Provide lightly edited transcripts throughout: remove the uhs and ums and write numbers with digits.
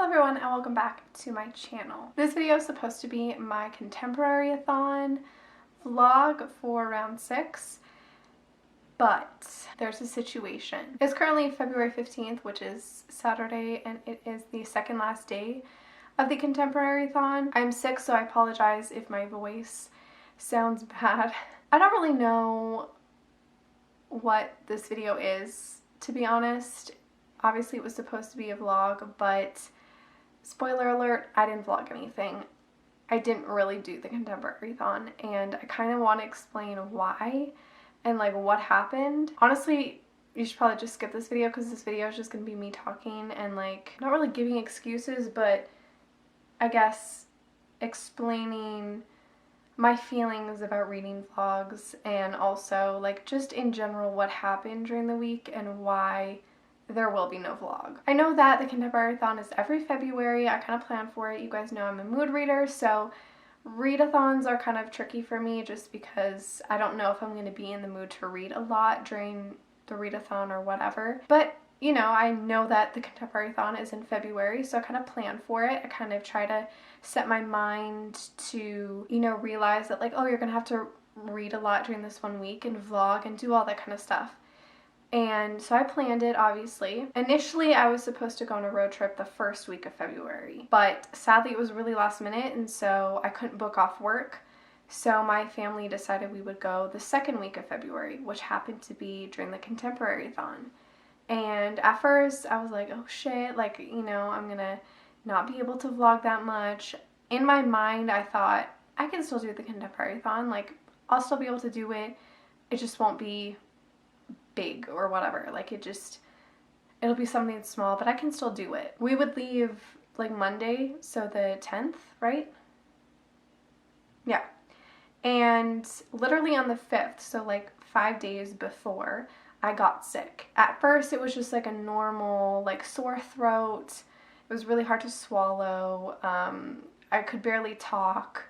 everyone and welcome back to my channel. This video is supposed to be my Contemporary-A-Thon vlog for round 6, but there's a situation. It's currently February 15th, which is Saturday, and it is the second last day of the Contemporary-A-Thon. I'm sick, so I apologize if my voice sounds bad. I don't really know what this video is, to be honest. Obviously it was supposed to be a vlog, but spoiler alert, I didn't vlog anything. I didn't really do the Contemporary-A-Thon, and I kind of want to explain why and like what happened. Honestly, you should probably just skip this video because this video is just going to be me talking and like not really giving excuses, but I guess explaining my feelings about reading vlogs and also like just in general what happened during the week and why there will be no vlog. I know that the Contemporary-A-Thon is every February. I kind of plan for it. You guys know I'm a mood reader, so readathons are kind of tricky for me just because I don't know if I'm going to be in the mood to read a lot during the readathon or whatever. But you know, I know that the Contemporary-A-Thon is in February, so I kind of plan for it. I kind of try to set my mind to, you know, realize that like, oh, you're going to have to read a lot during this one week and vlog and do all that kind of stuff. And so I planned it, obviously. Initially, I was supposed to go on a road trip the first week of February, but sadly it was really last minute, and so I couldn't book off work. So my family decided we would go the second week of February, which happened to be during the Contemporary-A-Thon. And at first, I was like, oh shit, like, you know, I'm gonna not be able to vlog that much. In my mind, I thought, I can still do the Contemporary-A-Thon, like, I'll still be able to do it, it just won't be big or whatever, like it'll be something small, but I can still do it. We would leave like Monday, so the 10th, right? Yeah. And literally on the 5th, so like 5 days before, I got sick. At first it was just like a normal like sore throat. It was really hard to swallow. I could barely talk.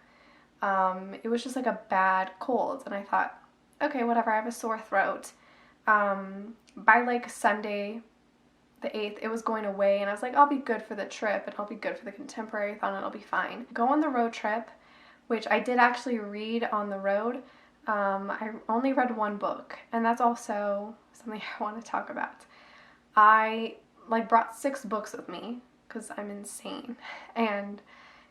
It was just like a bad cold, and I thought, okay, whatever, I have a sore throat. By like Sunday the 8th, it was going away, and I was like, I'll be good for the trip and I'll be good for the Contemporary-A-Thon and I'll be fine. Go on the road trip, which I did actually read on the road. I only read one book, and that's also something I want to talk about. I like brought 6 books with me because I'm insane, and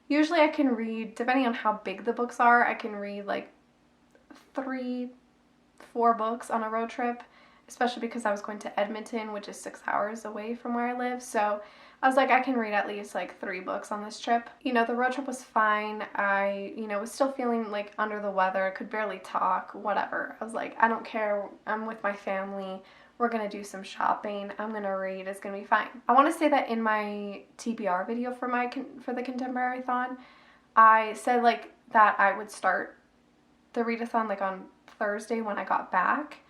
usually I can read, depending on how big the books are, I can read like 3-4 books on a road trip, especially because I was going to Edmonton, which is 6 hours away from where I live. So I was like, I can read at least like 3 books on this trip. You know, the road trip was fine. I, you know, was still feeling like under the weather, could barely talk, whatever. I was like, I don't care. I'm with my family. We're going to do some shopping. I'm going to read. It's going to be fine. I want to say that in my TBR video for the Contemporary-A-Thon, I said like that I would start the readathon like on Thursday when I got back,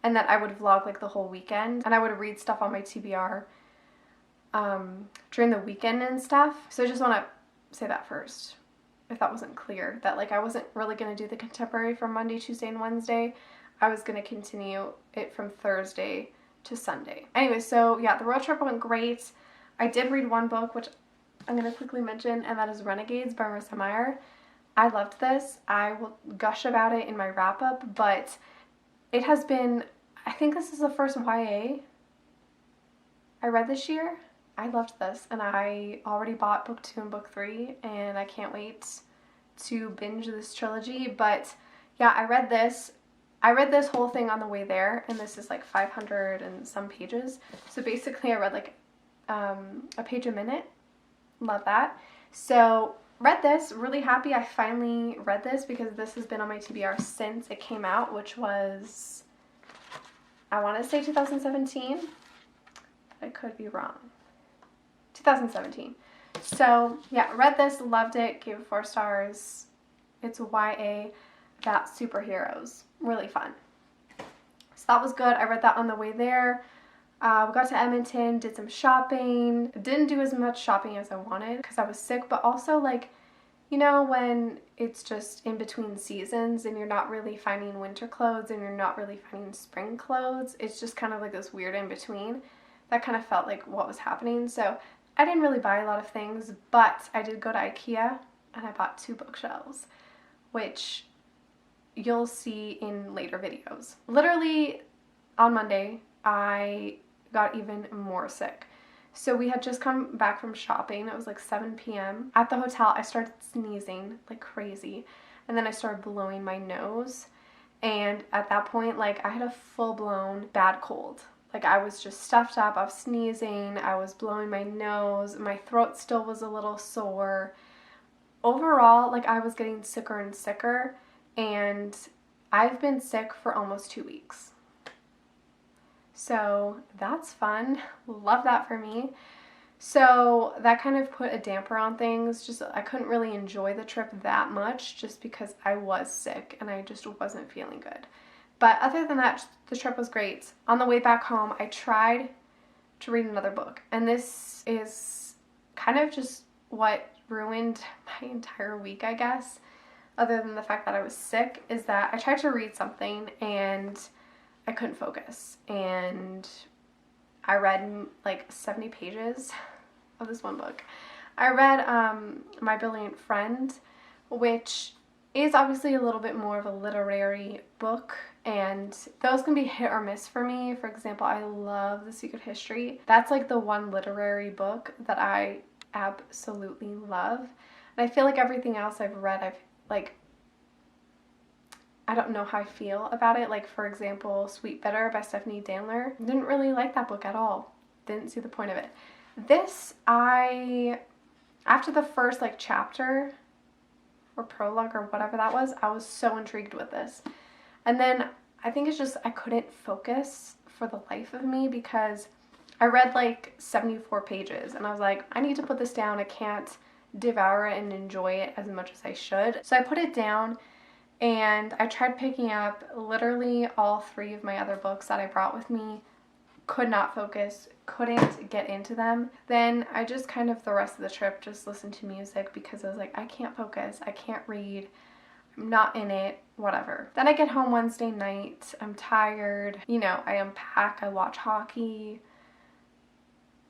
and that I would vlog like the whole weekend, and I would read stuff on my TBR during the weekend and stuff. So I just want to say that first, if that wasn't clear, that like I wasn't really going to do the Contemporary from Monday, Tuesday, and Wednesday. I was going to continue it from Thursday to Sunday. Anyway, so yeah, the road trip went great. I did read one book, which I'm going to quickly mention, and that is Renegades by Marissa Meyer. I loved this. I will gush about it in my wrap-up, but it has been, I think this is the first YA I read this year. I loved this, and I already bought book 2 and book 3, and I can't wait to binge this trilogy. But yeah, I read this whole thing on the way there, and this is like 500 and some pages. So basically I read like a page a minute. Love that. So read this, really happy I finally read this because this has been on my TBR since it came out, which was, I want to say 2017, but I could be wrong. 2017. So yeah, read this, loved it, gave it 4 stars. It's a YA about superheroes. Really fun. So that was good. I read that on the way there. We got to Edmonton, did some shopping. Didn't do as much shopping as I wanted because I was sick, but also like, you know, when it's just in between seasons and you're not really finding winter clothes and you're not really finding spring clothes, it's just kind of like this weird in between. That kind of felt like what was happening. So I didn't really buy a lot of things, but I did go to IKEA and I bought 2 bookshelves, which you'll see in later videos. Literally on Monday, I got even more sick. So we had just come back from shopping. It was like 7 p.m. At the hotel, I started sneezing like crazy. And then I started blowing my nose. And at that point, like, I had a full-blown bad cold. Like, I was just stuffed up. I was sneezing. I was blowing my nose. My throat still was a little sore. Overall, like, I was getting sicker and sicker. And I've been sick for almost 2 weeks. So that's fun. Love that for me. So that kind of put a damper on things. Just I couldn't really enjoy the trip that much just because I was sick and I just wasn't feeling good. But other than that, the trip was great. On the way back home, I tried to read another book. And this is kind of just what ruined my entire week, I guess. Other than the fact that I was sick, is that I tried to read something and I couldn't focus, and I read like 70 pages of this one book. I read My Brilliant Friend, which is obviously a little bit more of a literary book, and those can be hit or miss for me. For example, I love The Secret History. That's like the one literary book that I absolutely love, and I feel like everything else I've read, I don't know how I feel about it. Like, for example, Sweet Bitter by Stephanie Danler. Didn't really like that book at all. Didn't see the point of it. This, after the first like chapter or prologue or whatever that was, I was so intrigued with this. And then I think it's just I couldn't focus for the life of me because I read like 74 pages and I was like, I need to put this down. I can't devour it and enjoy it as much as I should. So I put it down. And I tried picking up literally all 3 of my other books that I brought with me. Could not focus, couldn't get into them. Then I just kind of the rest of the trip just listened to music because I was like, I can't focus, I can't read, I'm not in it, whatever. Then I get home Wednesday night, I'm tired, you know, I unpack, I watch hockey.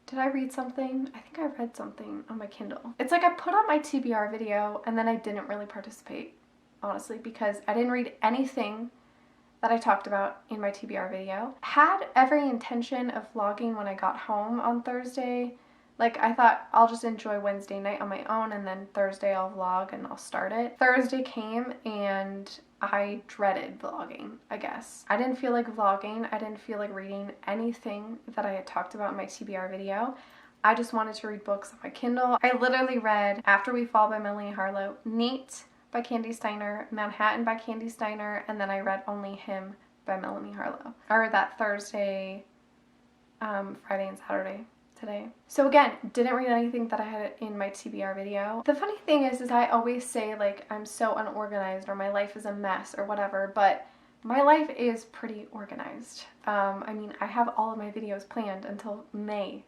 Did I read something? I think I read something on my Kindle. It's like I put on my TBR video and then I didn't really participate. Honestly, because I didn't read anything that I talked about in my TBR video. Had every intention of vlogging when I got home on Thursday. Like, I thought I'll just enjoy Wednesday night on my own and then Thursday I'll vlog and I'll start it. Thursday came and I dreaded vlogging, I guess. I didn't feel like vlogging. I didn't feel like reading anything that I had talked about in my TBR video. I just wanted to read books on my Kindle. I literally read After We Fall by Melanie Harlow, Neat by Candy Steiner, Manhattan by Candy Steiner, and then I read Only Him by Melanie Harlow. I read that Thursday, Friday, and Saturday today. So again, didn't read anything that I had in my TBR video. The funny thing is I always say like I'm so unorganized or my life is a mess or whatever, but my life is pretty organized. I mean, I have all of my videos planned until May.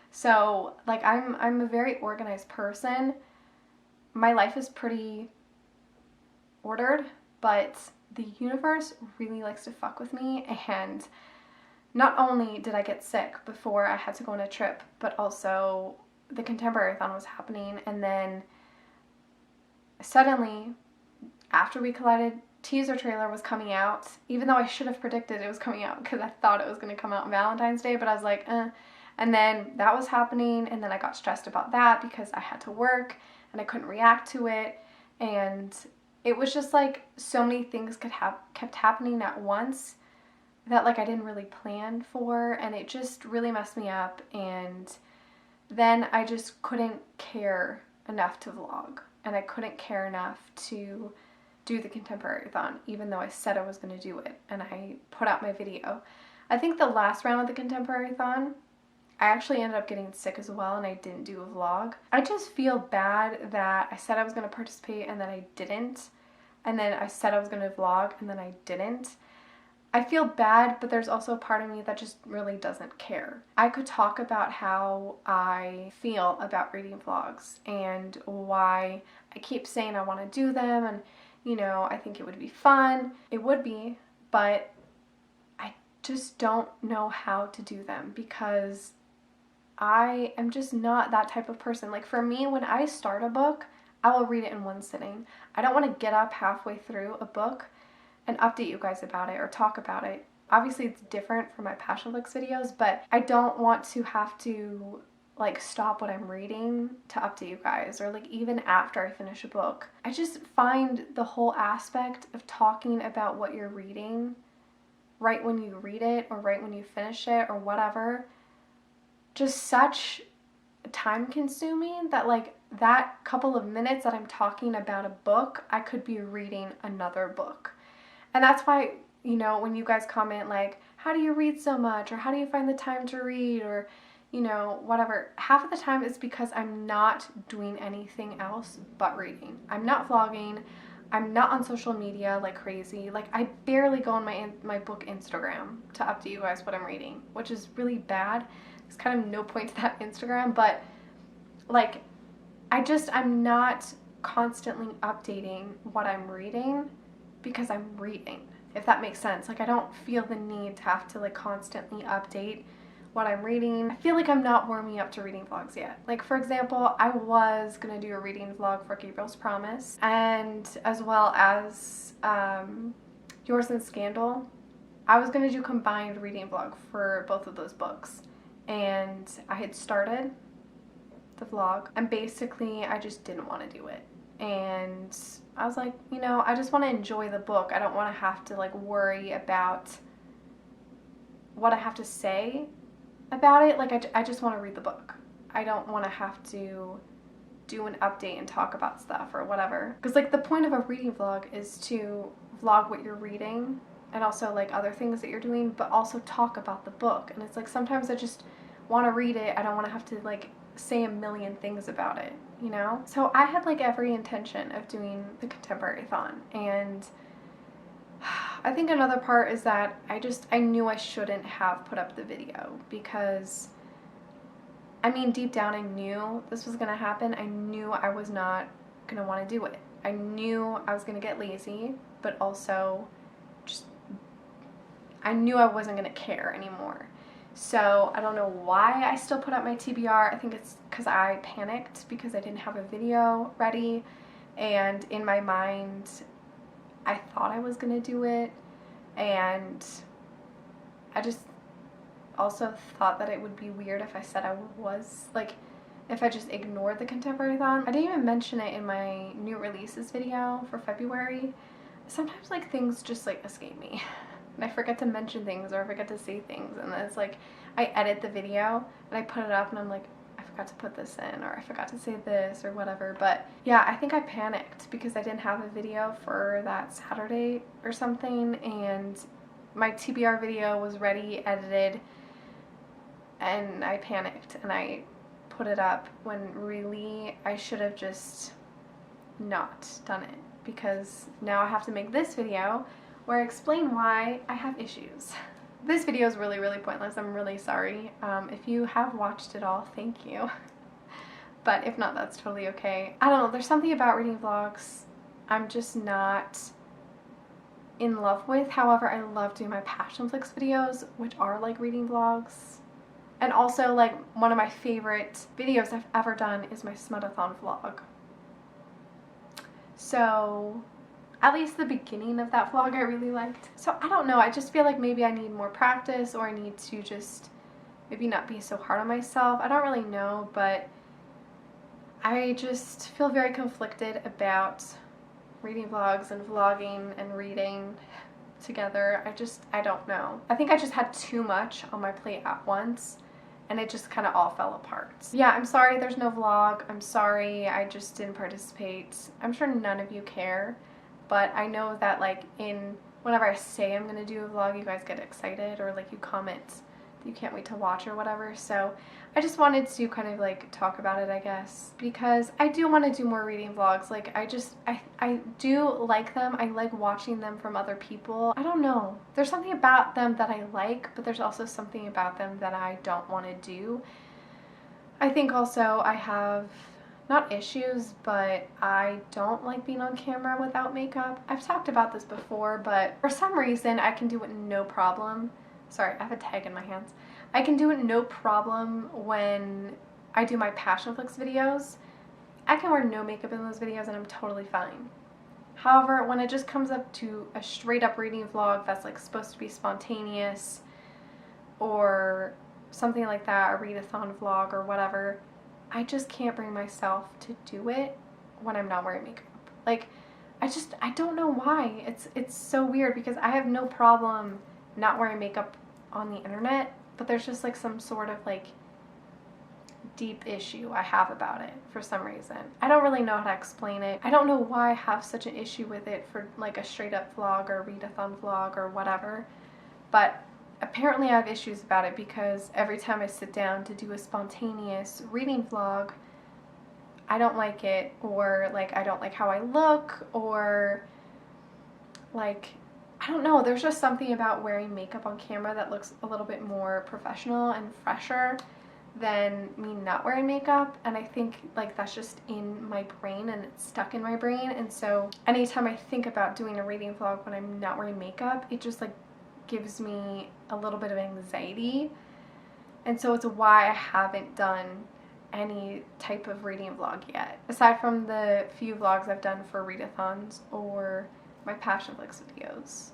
So like I'm a very organized person. My life is pretty ordered, but the universe really likes to fuck with me, and not only did I get sick before I had to go on a trip, but also the Contemporary-A-Thon was happening, and then suddenly, after We Collided, teaser trailer was coming out, even though I should have predicted it was coming out because I thought it was going to come out on Valentine's Day, but I was like, And then that was happening, and then I got stressed about that because I had to work, and I couldn't react to it, and it was just like so many things kept happening at once that like I didn't really plan for, and it just really messed me up. And then I just couldn't care enough to vlog, and I couldn't care enough to do the Contemporary-A-Thon, even though I said I was going to do it and I put out my video. I think the last round of the Contemporary-A-Thon, I actually ended up getting sick as well, and I didn't do a vlog. I just feel bad that I said I was going to participate and then I didn't. And then I said I was going to vlog and then I didn't. I feel bad, but there's also a part of me that just really doesn't care. I could talk about how I feel about reading vlogs and why I keep saying I want to do them, and you know, I think it would be fun. It would be, but I just don't know how to do them because I am just not that type of person. Like for me, when I start a book, I will read it in one sitting. I don't want to get up halfway through a book and update you guys about it or talk about it. Obviously it's different from my Passionflix videos, but I don't want to have to like stop what I'm reading to update you guys, or like even after I finish a book. I just find the whole aspect of talking about what you're reading right when you read it or right when you finish it or whatever, just such time consuming that like that couple of minutes that I'm talking about a book, I could be reading another book. And that's why, you know, when you guys comment like, how do you read so much, or how do you find the time to read, or you know, whatever, half of the time it's because I'm not doing anything else but reading. I'm not vlogging. I'm not on social media like crazy. Like I barely go on my book Instagram to update you guys what I'm reading, which is really bad. There's kind of no point to that Instagram, but like I'm not constantly updating what I'm reading because I'm reading, if that makes sense. Like I don't feel the need to have to like constantly update what I'm reading. I feel like I'm not warming up to reading vlogs yet. Like for example, I was gonna do a reading vlog for Gabriel's Promise, and as well as Yours in Scandal. I was gonna do combined reading vlog for both of those books, and I had started the vlog and basically I just didn't want to do it. And I was like, you know, I just want to enjoy the book. I don't want to have to like worry about what I have to say about it. Like I just want to read the book. I don't want to have to do an update and talk about stuff or whatever. Because like the point of a reading vlog is to vlog what you're reading and also like other things that you're doing, but also talk about the book. And it's like sometimes I just want to read it. I don't want to have to like say a million things about it, you know? So I had like every intention of doing the Contemporary-A-Thon, and I think another part is that I knew I shouldn't have put up the video because, I mean, deep down I knew this was gonna happen. I knew I was not gonna want to do it. I knew I was gonna get lazy, but also just, I knew I wasn't gonna care anymore. So I don't know why I still put up my TBR. I think it's because I panicked because I didn't have a video ready, and in my mind I thought I was gonna do it, and I just also thought that it would be weird if I said I was, like, if I just ignored the Contemporary-A-Thon. I didn't even mention it in my new releases video for February. Sometimes like things just like escape me and I forget to mention things or I forget to say things, and then it's like I edit the video and I put it up and I'm like, I forgot to put this in, or I forgot to say this or whatever. But yeah, I think I panicked because I didn't have a video for that Saturday or something, and my TBR video was ready, edited, and I panicked and I put it up when really I should have just not done it, because now I have to make this video where I explain why I have issues. This video is really, really pointless. I'm really sorry. If you have watched it all, thank you. But if not, that's totally okay. I don't know, there's something about reading vlogs I'm just not in love with. However, I love doing my Passionflix videos, which are like reading vlogs. And also, like, one of my favorite videos I've ever done is my Smut-A-Thon vlog. So at least the beginning of that vlog I really liked. So I don't know, I just feel like maybe I need more practice, or I need to just maybe not be so hard on myself. I don't really know, but I just feel very conflicted about reading vlogs and vlogging and reading together. I don't know. I think I just had too much on my plate at once, and it just kind of all fell apart. Yeah, I'm sorry there's no vlog. I'm sorry I just didn't participate. I'm sure none of you care, but I know that like whenever I say I'm gonna do a vlog, you guys get excited, or like you comment that you can't wait to watch or whatever. So I just wanted to kind of like talk about it, I guess, because I do want to do more reading vlogs. Like I do like them. I like watching them from other people. I don't know. There's something about them that I like, but there's also something about them that I don't want to do. I think also I have not issues, but I don't like being on camera without makeup. I've talked about this before, but for some reason I can do it no problem. Sorry, I have a tag in my hands. I can do it no problem when I do my Passionflix videos. I can wear no makeup in those videos and I'm totally fine. However, when it just comes up to a straight up reading vlog that's like supposed to be spontaneous or something like that, a readathon vlog or whatever, I just can't bring myself to do it when I'm not wearing makeup. Like, I don't know why. It's so weird because I have no problem not wearing makeup on the internet, but there's just like some sort of like deep issue I have about it for some reason. I don't really know how to explain it. I don't know why I have such an issue with it for like a straight up vlog or a readathon vlog or whatever, but apparently I have issues about it because every time I sit down to do a spontaneous reading vlog, I don't like it, or like I don't like how I look, or like, I don't know, there's just something about wearing makeup on camera that looks a little bit more professional and fresher than me not wearing makeup, and I think like that's just in my brain and it's stuck in my brain, and so anytime I think about doing a reading vlog when I'm not wearing makeup, it just like gives me a little bit of anxiety, and so it's why I haven't done any type of reading vlog yet, aside from the few vlogs I've done for readathons or my Passionflix videos.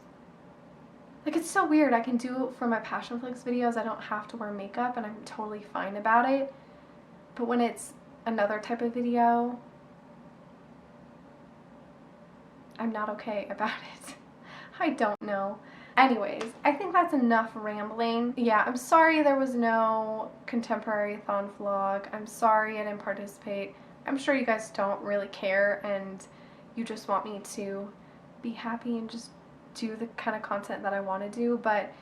Like, it's so weird. I can do for my Passionflix videos, I don't have to wear makeup and I'm totally fine about it. But when it's another type of video, I'm not okay about it. I don't know. Anyways, I think that's enough rambling. Yeah, I'm sorry there was no Contemporary-A-Thon vlog. I'm sorry I didn't participate. I'm sure you guys don't really care and you just want me to be happy and just do the kind of content that I want to do, but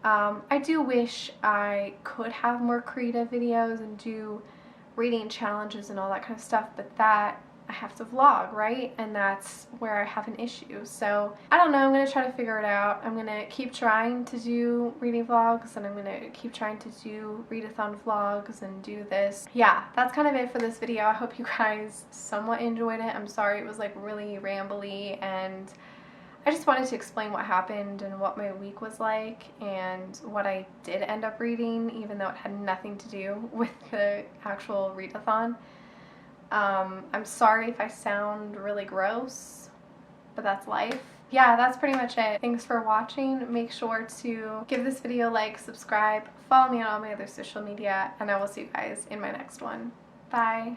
I do wish I could have more creative videos and do reading challenges and all that kind of stuff, but that I have to vlog, right? And that's where I have an issue. So I don't know, I'm going to try to figure it out. I'm going to keep trying to do reading vlogs, and I'm going to keep trying to do readathon vlogs and do this. Yeah, that's kind of it for this video. I hope you guys somewhat enjoyed it. I'm sorry it was like really rambly, and I just wanted to explain what happened and what my week was like and what I did end up reading, even though it had nothing to do with the actual readathon. I'm sorry if I sound really gross, but that's life. Yeah, that's pretty much it. Thanks for watching. Make sure to give this video a like, subscribe, follow me on all my other social media, and I will see you guys in my next one. Bye.